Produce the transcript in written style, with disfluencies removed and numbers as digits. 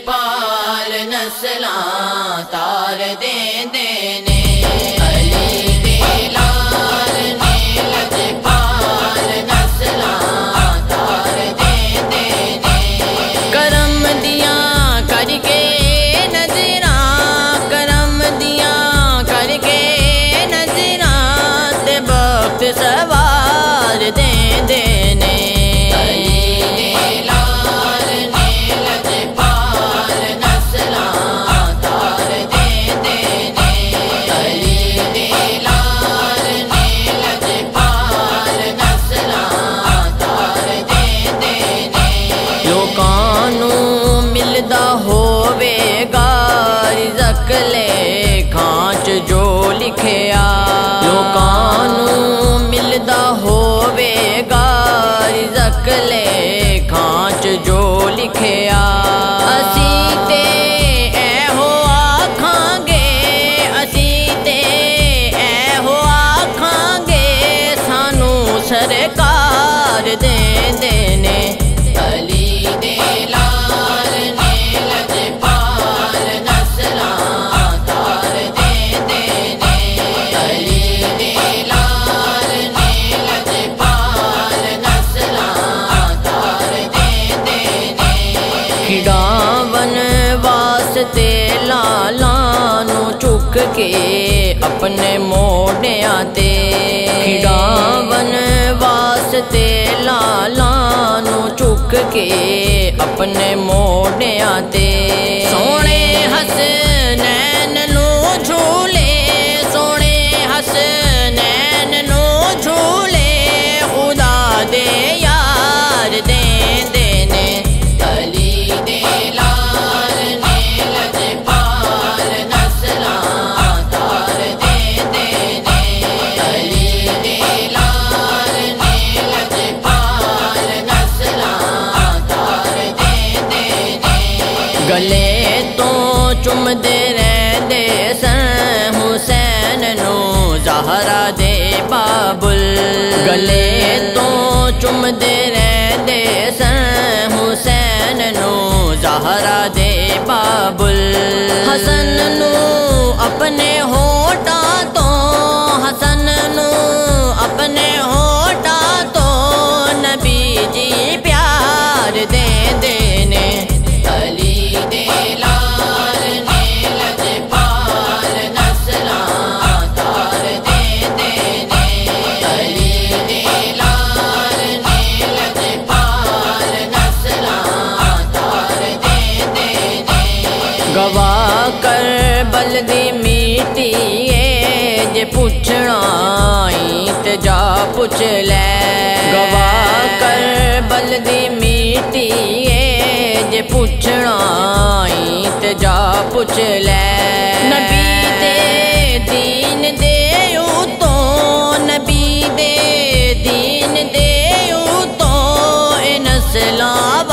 لجپال نسلاں تار دیندے نے علی دے لال نے لجپال نسلاں تار دیندے نے کرم دیاں کر کے نظراں کرم دیاں کر کے نظراں تے بخت سوار دیندے نے ہووے گا رزق لے کھانچ جو لکھیا لوکاں نوں ملدا ہووے گا رزق لے کھانچ جو لکھیا اسی تے ایہو آکھاں گے اسی تے ایہو آکھاں گے سانوں سرکار دیندے نے علی دے لال نے لجپال نسلاں تار دیندے نے علی دے لال نے لجپال نسلاں تار دیندے نے کھڈاون واسطے لالاں نوں چک کے اپنے موڈیاں تے کھڈاون واسطے لالاں نوں چک کے اپنے موڈیاں تے سونے حسنین نوں جھولے سونے حسنین نوں جھولے خدا دے یار دیندے نے علی دے لال نے لجپال نسلاں تار دیندے نے علی دے لال نے لجپال نسلاں تار دیندے نے گلے تو چمدے رہندے سن حسین نوں زہرا دے بابل گلے تو چمدے رہندے سن حسین نوں زہرا دے بابل حسن نوں اپنے ہونٹاں تو حسن نوں اپنے ہونٹاں تو نبی جی پیار دیندے نے علی دے لال نے لجپال نسلاں تار دیندے نے علی دے لال نے لجپال نسلاں تار دیندے نے گواہ کربل دی میٹی اے جے پوچھنا آئی تے جا پوچھ لے گواہ کربل دی میٹی اے جے پوچھنا آئی تے جا پوچھ لے نبی دے دین دے اوتوں نبی دے دین دے اوتوں اے نسلاں